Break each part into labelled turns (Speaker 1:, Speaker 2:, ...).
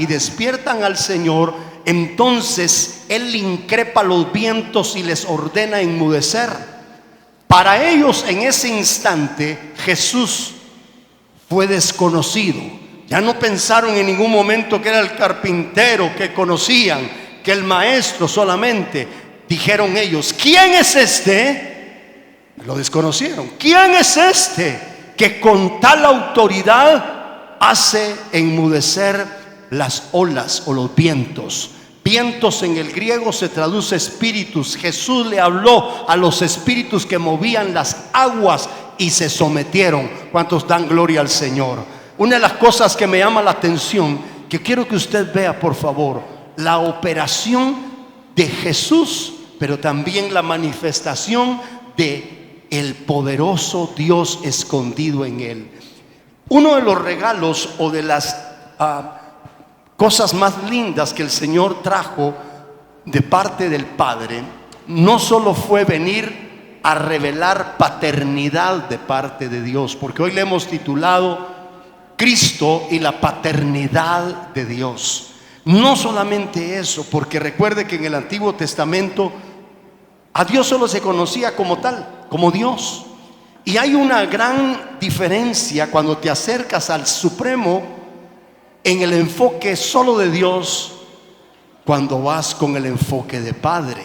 Speaker 1: y despiertan al Señor, entonces Él increpa los vientos y les ordena enmudecer. Para ellos en ese instante Jesús fue desconocido. Ya no pensaron en ningún momento que era el carpintero que conocían, que el maestro solamente. Dijeron ellos: ¿quién es este? Lo desconocieron. ¿Quién es este que con tal autoridad hace enmudecer las olas o los vientos? Vientos en el griego se traduce espíritus. Jesús le habló a los espíritus que movían las aguas y se sometieron. ¿Cuántos dan gloria al Señor? Una de las cosas que me llama la atención, que quiero que usted vea por favor, la operación de Jesús, pero también la manifestación de el poderoso Dios escondido en Él. Uno de los regalos o de las cosas más lindas que el Señor trajo de parte del Padre, no solo fue venir a revelar paternidad de parte de Dios, porque hoy le hemos titulado Cristo y la paternidad de Dios. No solamente eso, porque recuerde que en el Antiguo Testamento a Dios solo se conocía como tal, como Dios. Y hay una gran diferencia cuando te acercas al Supremo en el enfoque solo de Dios, cuando vas con el enfoque de Padre.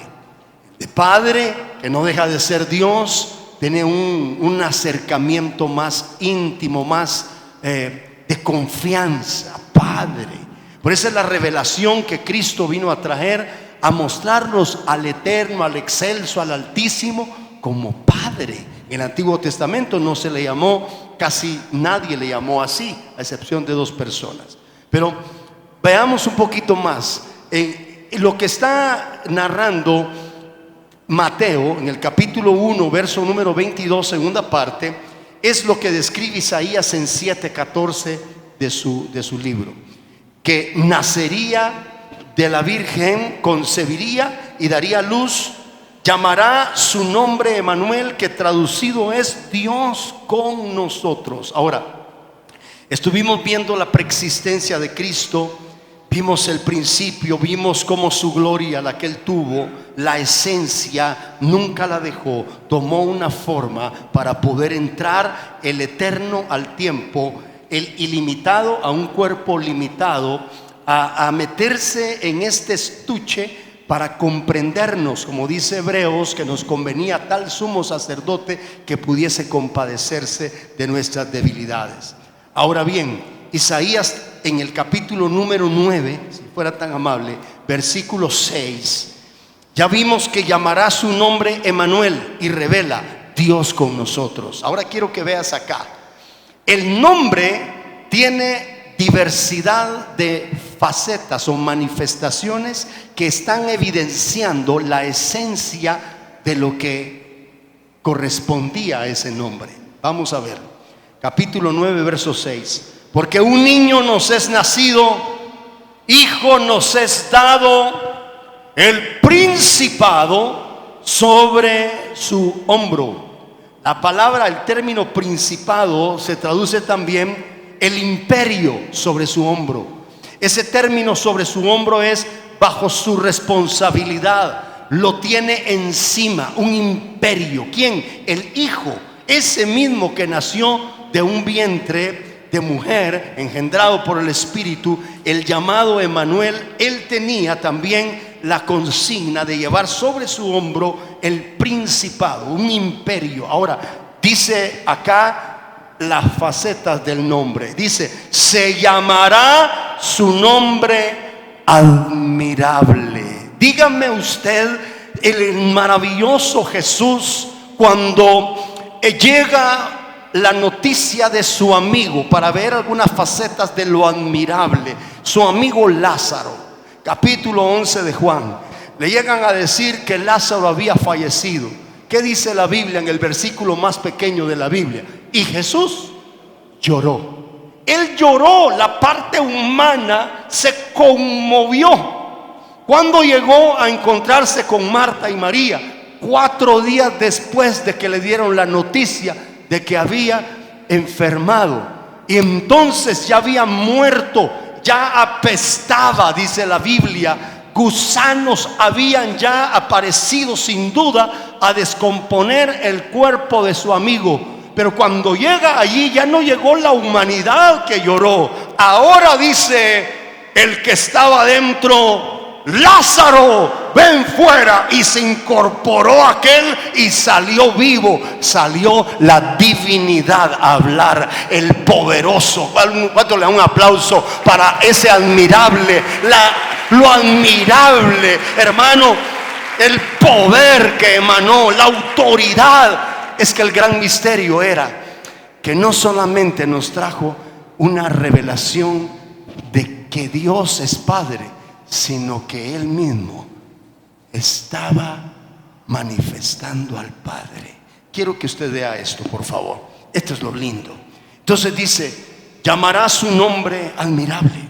Speaker 1: De Padre, que no deja de ser Dios, tiene un acercamiento más íntimo, más de confianza. Padre. Por eso es la revelación que Cristo vino a traer, a mostrarnos al Eterno, al Excelso, al Altísimo como Padre. En el Antiguo Testamento no se le llamó, casi nadie le llamó así, a excepción de 2 personas. Pero veamos un poquito más lo que está narrando Mateo en el capítulo 1, verso número 22, segunda parte. Es lo que describe Isaías en 7:14 de su libro, que nacería de la Virgen, concebiría y daría luz, llamará su nombre Emanuel, que traducido es Dios con nosotros. Ahora, estuvimos viendo la preexistencia de Cristo, vimos el principio, vimos cómo su gloria, la que Él tuvo, la esencia, nunca la dejó, tomó una forma para poder entrar el eterno al tiempo, el ilimitado a un cuerpo limitado, a meterse en este estuche para comprendernos, como dice Hebreos, que nos convenía tal sumo sacerdote que pudiese compadecerse de nuestras debilidades. Ahora bien, Isaías en el capítulo número 9, si fuera tan amable, versículo 6, ya vimos que llamará su nombre Emanuel y revela Dios con nosotros. Ahora quiero que veas acá, el nombre tiene diversidad de facetas o manifestaciones que están evidenciando la esencia de lo que correspondía a ese nombre. Vamos a ver, capítulo 9, verso 6. Porque un niño nos es nacido, hijo nos es dado, el principado sobre su hombro. La palabra, el término principado se traduce también el imperio sobre su hombro. Ese término sobre su hombro es bajo su responsabilidad, lo tiene encima, un imperio. ¿Quién? El hijo, ese mismo que nació de un vientre de mujer, engendrado por el Espíritu, el llamado Emanuel. Él tenía también la consigna de llevar sobre su hombro el principado, un imperio. Ahora, dice acá las facetas del nombre. Dice, se llamará su nombre admirable. Dígame usted, el maravilloso Jesús, cuando llega la noticia de su amigo, para ver algunas facetas de lo admirable, su amigo Lázaro, capítulo 11 de Juan, le llegan a decir que Lázaro había fallecido. ¿Qué dice la Biblia en el versículo más pequeño de la Biblia? Y Jesús lloró. Él lloró, la parte humana se conmovió. Cuando llegó a encontrarse con Marta y María, 4 días después de que le dieron la noticia de que había enfermado, y entonces ya había muerto, ya apestaba, dice la Biblia. Gusanos habían ya aparecido sin duda a descomponer el cuerpo de su amigo. Pero cuando llega allí ya no llegó la humanidad que lloró. Ahora dice el que estaba dentro: Lázaro, ven fuera. Y se incorporó aquel y salió vivo. Salió la divinidad a hablar, el poderoso. ¿Cuánto le da un aplauso para ese admirable, lo admirable, hermano? El poder que emanó, la autoridad. Es que el gran misterio era que no solamente nos trajo una revelación de que Dios es Padre, sino que Él mismo estaba manifestando al Padre. Quiero que usted vea esto, por favor. Esto es lo lindo. Entonces dice: llamará su nombre admirable.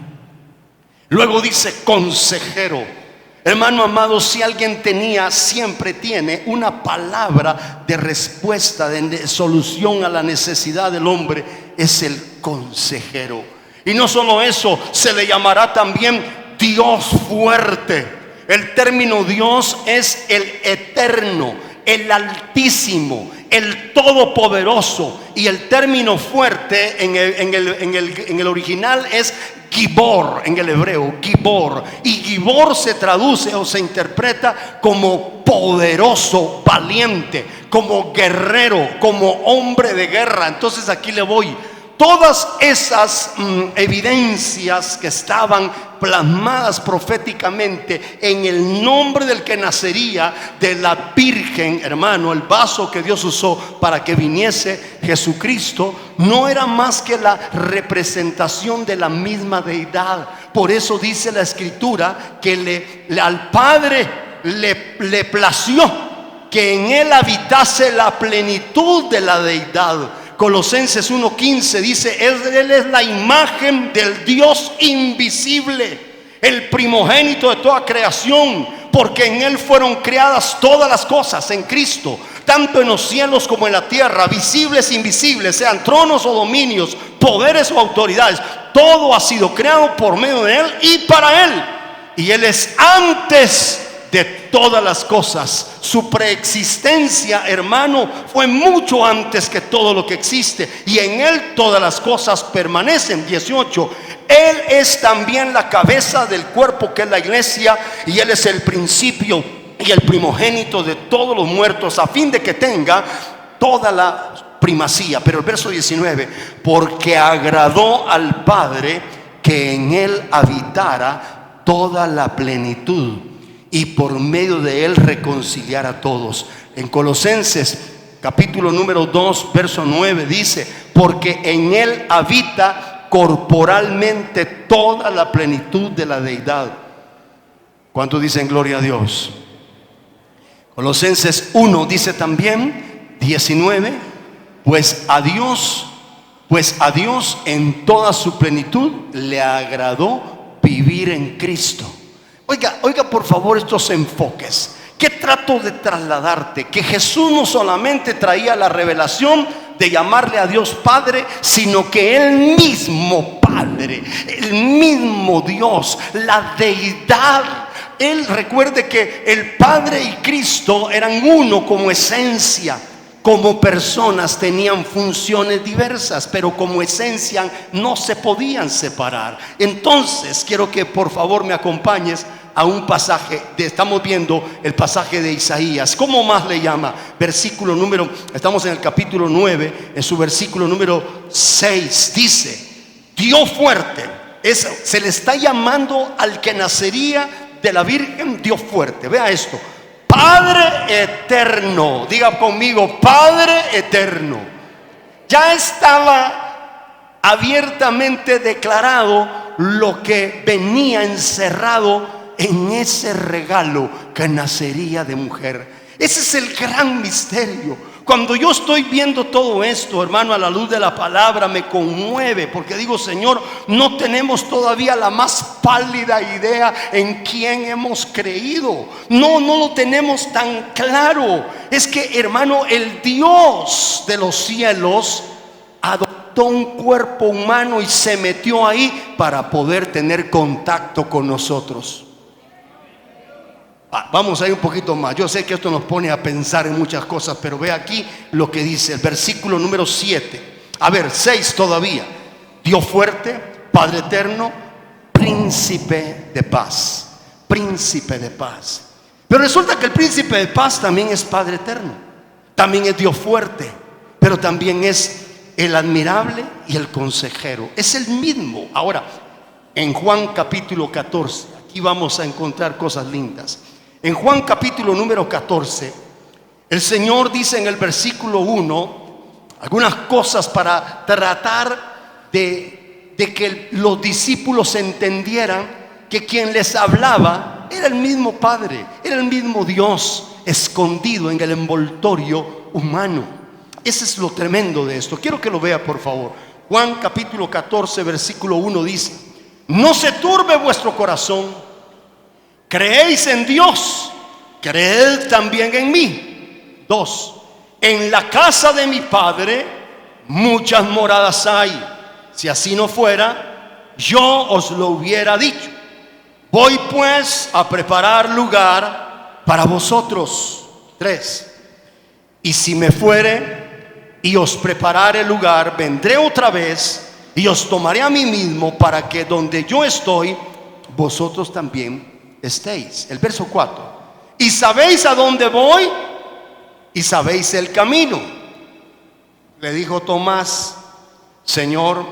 Speaker 1: Luego dice: consejero. Hermano amado, si alguien tenía, siempre tiene una palabra de respuesta, de solución a la necesidad del hombre, es el consejero. Y no solo eso, se le llamará también Dios fuerte. El término Dios es el eterno, el altísimo, el todopoderoso. Y el término fuerte en el original es Gibor, en el hebreo, Gibor. Y Gibor se traduce o se interpreta como poderoso, valiente, como guerrero, como hombre de guerra. Entonces aquí le voy. Todas esas evidencias que estaban plasmadas proféticamente en el nombre del que nacería de la Virgen, hermano, el vaso que Dios usó para que viniese Jesucristo, no era más que la representación de la misma deidad. Por eso dice la Escritura que al Padre le plació que en él habitase la plenitud de la deidad. Colosenses 1:15 dice: Él es la imagen del Dios invisible, el primogénito de toda creación, porque en Él fueron creadas todas las cosas, en Cristo, tanto en los cielos como en la tierra, visibles e invisibles, sean tronos o dominios, poderes o autoridades. Todo ha sido creado por medio de Él y para Él. Y Él es antes de todas las cosas. Su preexistencia, hermano, fue mucho antes que todo lo que existe, y en Él todas las cosas permanecen. 18. Él es también la cabeza del cuerpo, que es la iglesia, y Él es el principio y el primogénito de todos los muertos, a fin de que tenga toda la primacía. Pero el verso 19: porque agradó al Padre que en Él habitara toda la plenitud, y por medio de Él reconciliar a todos. En Colosenses capítulo número 2 verso 9 dice: porque en Él habita corporalmente toda la plenitud de la deidad. ¿Cuántos dicen gloria a Dios? Colosenses 1 dice también, 19: pues a Dios en toda su plenitud le agradó vivir en Cristo. Oiga por favor estos enfoques. ¿Qué trato de trasladarte? Que Jesús no solamente traía la revelación de llamarle a Dios Padre, sino que Él mismo Padre, el mismo Dios, la deidad. Él, recuerde que el Padre y Cristo eran uno como esencia. Como personas tenían funciones diversas, pero como esencia no se podían separar. Entonces quiero que por favor me acompañes a un pasaje, estamos viendo el pasaje de Isaías. ¿Cómo más le llama? Estamos en el capítulo 9, en su versículo número 6. Dice: Dios fuerte. Se le está llamando al que nacería de la Virgen Dios fuerte. Vea esto: Padre eterno. Diga conmigo: Padre eterno. Ya estaba abiertamente declarado lo que venía encerrado en ese regalo que nacería de mujer. Ese es el gran misterio. Cuando yo estoy viendo todo esto, hermano, a la luz de la palabra, me conmueve, porque digo: Señor, no tenemos todavía la más pálida idea en quién hemos creído. No lo tenemos tan claro. Es que, hermano, el Dios de los cielos adoptó un cuerpo humano y se metió ahí para poder tener contacto con nosotros. Vamos a ir un poquito más. Yo sé que esto nos pone a pensar en muchas cosas, pero ve aquí lo que dice el versículo número 7. A ver, 6 todavía. Dios fuerte, Padre eterno, príncipe de paz. Príncipe de paz. Pero resulta que el príncipe de paz también es Padre eterno, también es Dios fuerte, pero también es el admirable y el consejero. Es el mismo. Ahora, en Juan capítulo 14, aquí vamos a encontrar cosas lindas. En Juan capítulo número 14, el Señor dice en el versículo 1 algunas cosas para tratar de que los discípulos entendieran que quien les hablaba era el mismo Padre, era el mismo Dios escondido en el envoltorio humano. Ese es lo tremendo de esto. Quiero que lo vea, por favor. Juan capítulo 14, versículo 1 dice: no se turbe vuestro corazón, creéis en Dios, creed también en mí. 2. En la casa de mi Padre muchas moradas hay. Si así no fuera, yo os lo hubiera dicho. Voy pues a preparar lugar para vosotros. 3. Y si me fuere y os preparare lugar, vendré otra vez y os tomaré a mí mismo, para que donde yo estoy, vosotros también estéis. El verso 4. Y sabéis a dónde voy y sabéis el camino. Le dijo Tomás: Señor,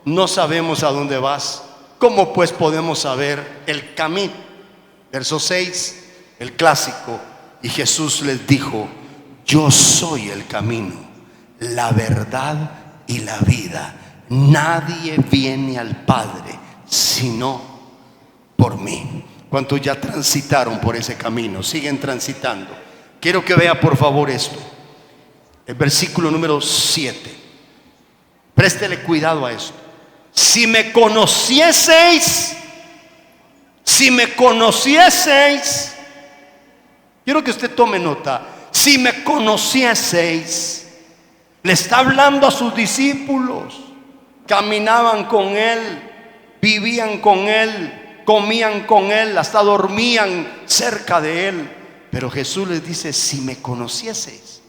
Speaker 1: no sabemos a dónde vas, ¿cómo pues podemos saber el camino? Verso 6, el clásico. Y Jesús les dijo: yo soy el camino, la verdad y la vida. Nadie viene al Padre sino por mí. ¿Cuántos ya transitaron por ese camino? Siguen transitando. Quiero que vea por favor esto. El versículo número 7. Préstele cuidado a esto. Si me conocieseis, quiero que usted tome nota. Si me conocieseis, le está hablando a sus discípulos. Caminaban con él, vivían con él, comían con él, hasta dormían cerca de él. Pero Jesús les dice: si me conocieseis,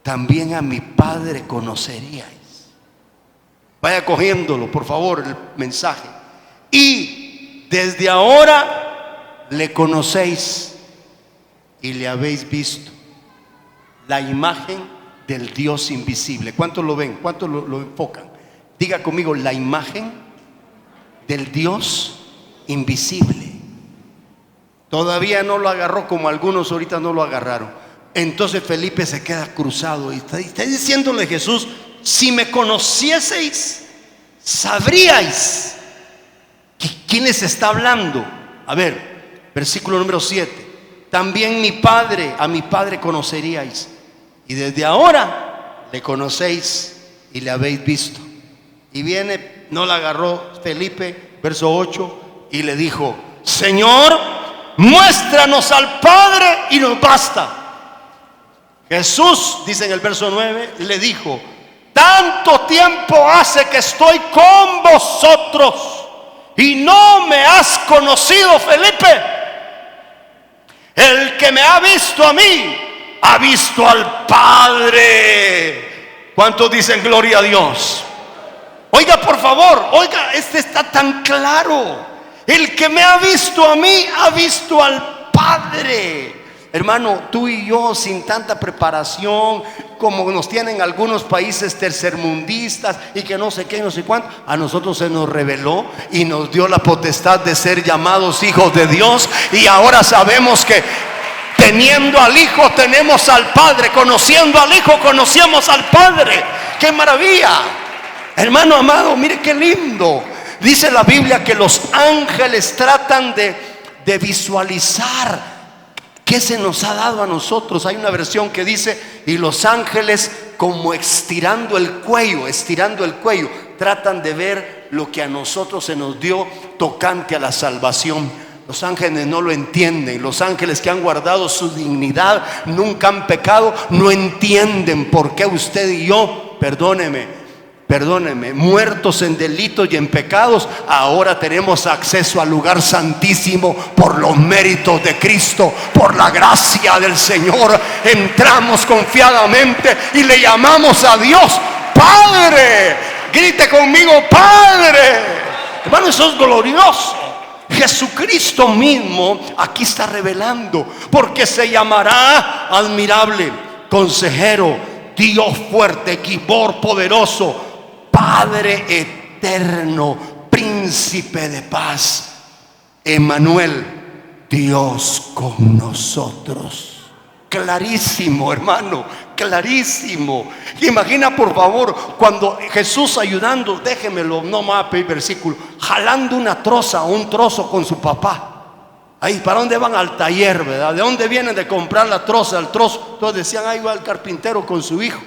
Speaker 1: también a mi Padre conoceríais. Vaya cogiéndolo, por favor, el mensaje. Y desde ahora le conocéis y le habéis visto. La imagen del Dios invisible. ¿Cuántos lo ven? ¿Cuántos lo enfocan? Diga conmigo: la imagen del Dios invisible. Todavía no lo agarró, como algunos ahorita no lo agarraron. Entonces Felipe se queda cruzado y está diciéndole Jesús: si me conocieseis, sabríais quién les está hablando. A ver, versículo número 7. También a mi Padre conoceríais, y desde ahora le conocéis y le habéis visto. Y viene, no la agarró Felipe, verso 8, y le dijo: Señor, muéstranos al Padre y nos basta. Jesús, dice en el verso 9, le dijo: tanto tiempo hace que estoy con vosotros y no me has conocido, Felipe. El que me ha visto a mí, ha visto al Padre. ¿Cuántos dicen gloria a Dios? Oiga, por favor, oiga, este está tan claro. El que me ha visto a mí, ha visto al Padre. Hermano, tú y yo, sin tanta preparación como nos tienen algunos países tercermundistas y que no sé qué, no sé cuánto, a nosotros se nos reveló y nos dio la potestad de ser llamados hijos de Dios. Y ahora sabemos que teniendo al Hijo tenemos al Padre, conociendo al Hijo conocemos al Padre. ¡Qué maravilla! Hermano amado, mire qué lindo. Dice la Biblia que los ángeles tratan de visualizar qué se nos ha dado a nosotros. Hay una versión que dice: y los ángeles, como estirando el cuello, tratan de ver lo que a nosotros se nos dio tocante a la salvación. Los ángeles no lo entienden. Los ángeles que han guardado su dignidad, nunca han pecado, no entienden por qué usted y yo, perdóneme, perdónenme, muertos en delitos y en pecados, ahora tenemos acceso al lugar santísimo por los méritos de Cristo, por la gracia del Señor. Entramos confiadamente y le llamamos a Dios Padre. Grite conmigo, Padre. Hermano, eso es glorioso. Jesucristo mismo aquí está revelando, porque se llamará admirable, consejero, Dios fuerte, Gibor poderoso, Padre eterno, príncipe de paz, Emmanuel, Dios con nosotros. Clarísimo, hermano, clarísimo. Imagina, por favor, cuando Jesús ayudando, déjemelo, no me va a pedir versículo, jalando una troza o un trozo con su papá. Ahí, ¿para dónde van? Al taller, ¿verdad? ¿De dónde vienen de comprar la troza, el trozo? Entonces decían, ahí va el carpintero con su hijo.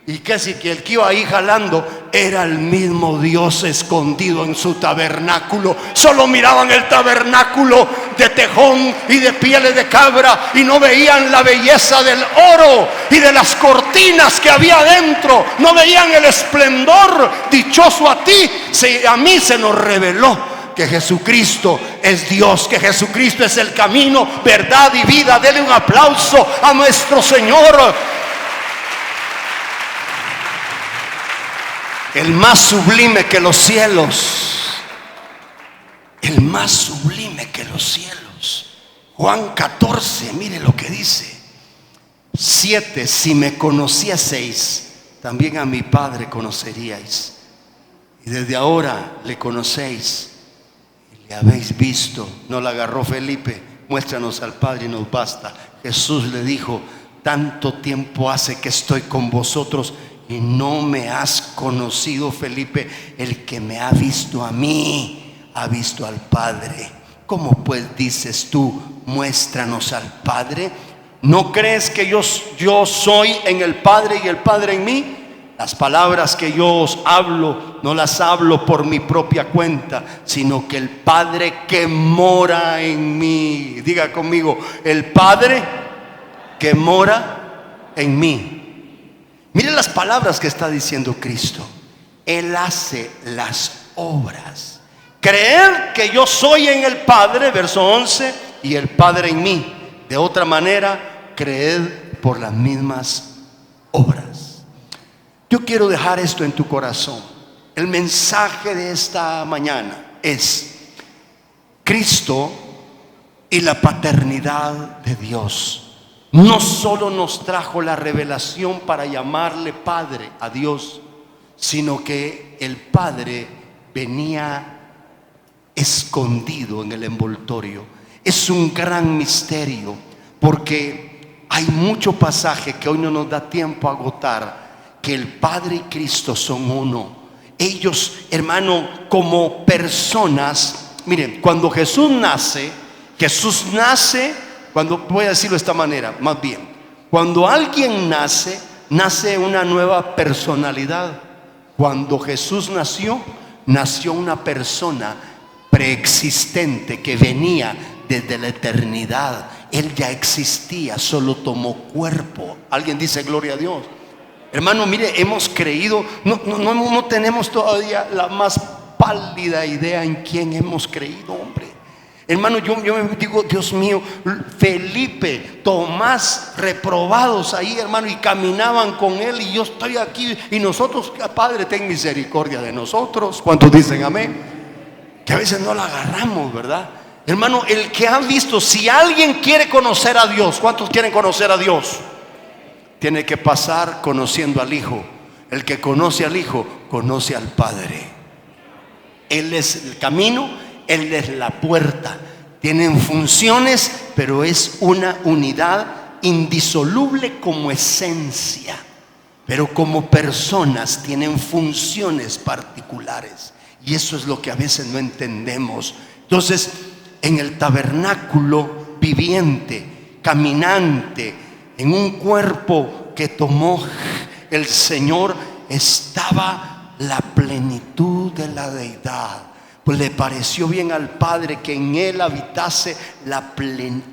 Speaker 1: Y casi que el que iba ahí jalando era el mismo Dios escondido en su tabernáculo. Solo miraban el tabernáculo de tejón y de pieles de cabra y no veían la belleza del oro y de las cortinas que había adentro. No veían el esplendor. Dichoso a ti, a mí se nos reveló que Jesucristo es Dios, que Jesucristo es el camino, verdad y vida. Dele un aplauso a nuestro Señor. El más sublime que los cielos. El más sublime que los cielos. Juan 14, mire lo que dice. 7, si me conocieseis, también a mi Padre conoceríais. Y desde ahora le conocéis y le habéis visto. No la agarró Felipe, muéstranos al Padre y nos basta. Jesús le dijo, tanto tiempo hace que estoy con vosotros y no me has conocido, Felipe. El que me ha visto a mí, ha visto al Padre. ¿Cómo pues dices tú, muéstranos al Padre? ¿No crees que yo soy en el Padre y el Padre en mí? Las palabras que yo os hablo, no las hablo por mi propia cuenta, sino que el Padre que mora en mí. Diga conmigo, el Padre que mora en mí. Miren las palabras que está diciendo Cristo. Él hace las obras. Creer que yo soy en el Padre, verso 11, y el Padre en mí. De otra manera, creed por las mismas obras. Yo quiero dejar esto en tu corazón. El mensaje de esta mañana es Cristo y la paternidad de Dios. No solo nos trajo la revelación para llamarle Padre a Dios, sino que el Padre venía escondido en el envoltorio. Es un gran misterio, porque hay mucho pasaje que hoy no nos da tiempo a agotar, que el Padre y Cristo son uno. Ellos, hermano, como personas, miren, cuando Jesús nace, cuando, voy a decirlo de esta manera, más bien, cuando alguien nace una nueva personalidad. Cuando Jesús nació una persona preexistente que venía desde la eternidad. Él ya existía, solo tomó cuerpo. Alguien dice gloria a Dios. Hermano, mire, hemos creído, no tenemos todavía la más pálida idea en quién hemos creído, hombre. Hermano, yo me digo, Dios mío, Felipe, Tomás, reprobados ahí, hermano, y caminaban con él, y yo estoy aquí, y nosotros, Padre, ten misericordia de nosotros. ¿Cuántos dicen amén? Que a veces no la agarramos, ¿verdad? Hermano, el que ha visto, si alguien quiere conocer a Dios, ¿cuántos quieren conocer a Dios? Tiene que pasar conociendo al Hijo. El que conoce al Hijo, conoce al Padre. Él es el camino, Él es la puerta. Tienen funciones, pero es una unidad indisoluble como esencia. Pero como personas tienen funciones particulares. Y eso es lo que a veces no entendemos. Entonces, en el tabernáculo viviente, caminante, en un cuerpo que tomó el Señor, estaba la plenitud de la deidad. Pues le pareció bien al Padre que en Él habitase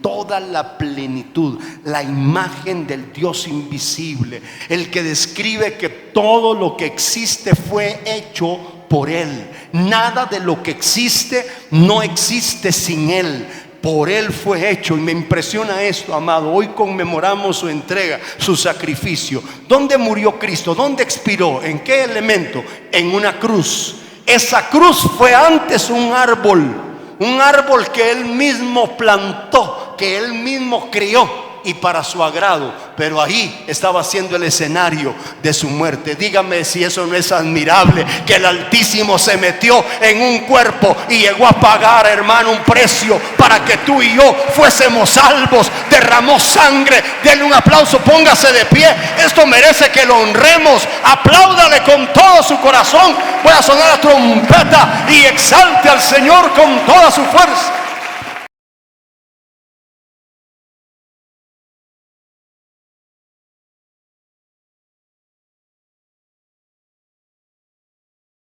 Speaker 1: toda la plenitud, la imagen del Dios invisible, el que describe que todo lo que existe fue hecho por Él. Nada de lo que existe no existe sin Él. Por Él fue hecho. Y me impresiona esto, amado. Hoy conmemoramos su entrega, su sacrificio. ¿Dónde murió Cristo? ¿Dónde expiró? ¿En qué elemento? En una cruz. Esa cruz fue antes un árbol que Él mismo plantó, que Él mismo crió, y para su agrado, pero ahí estaba siendo el escenario de su muerte. Dígame si eso no es admirable, que el Altísimo se metió en un cuerpo y llegó a pagar, hermano, un precio para que tú y yo fuésemos salvos. Derramó sangre. Denle un aplauso, póngase de pie. Esto merece que lo honremos. Apláudale con todo su corazón. Voy a sonar la trompeta y exalte al Señor con toda su fuerza.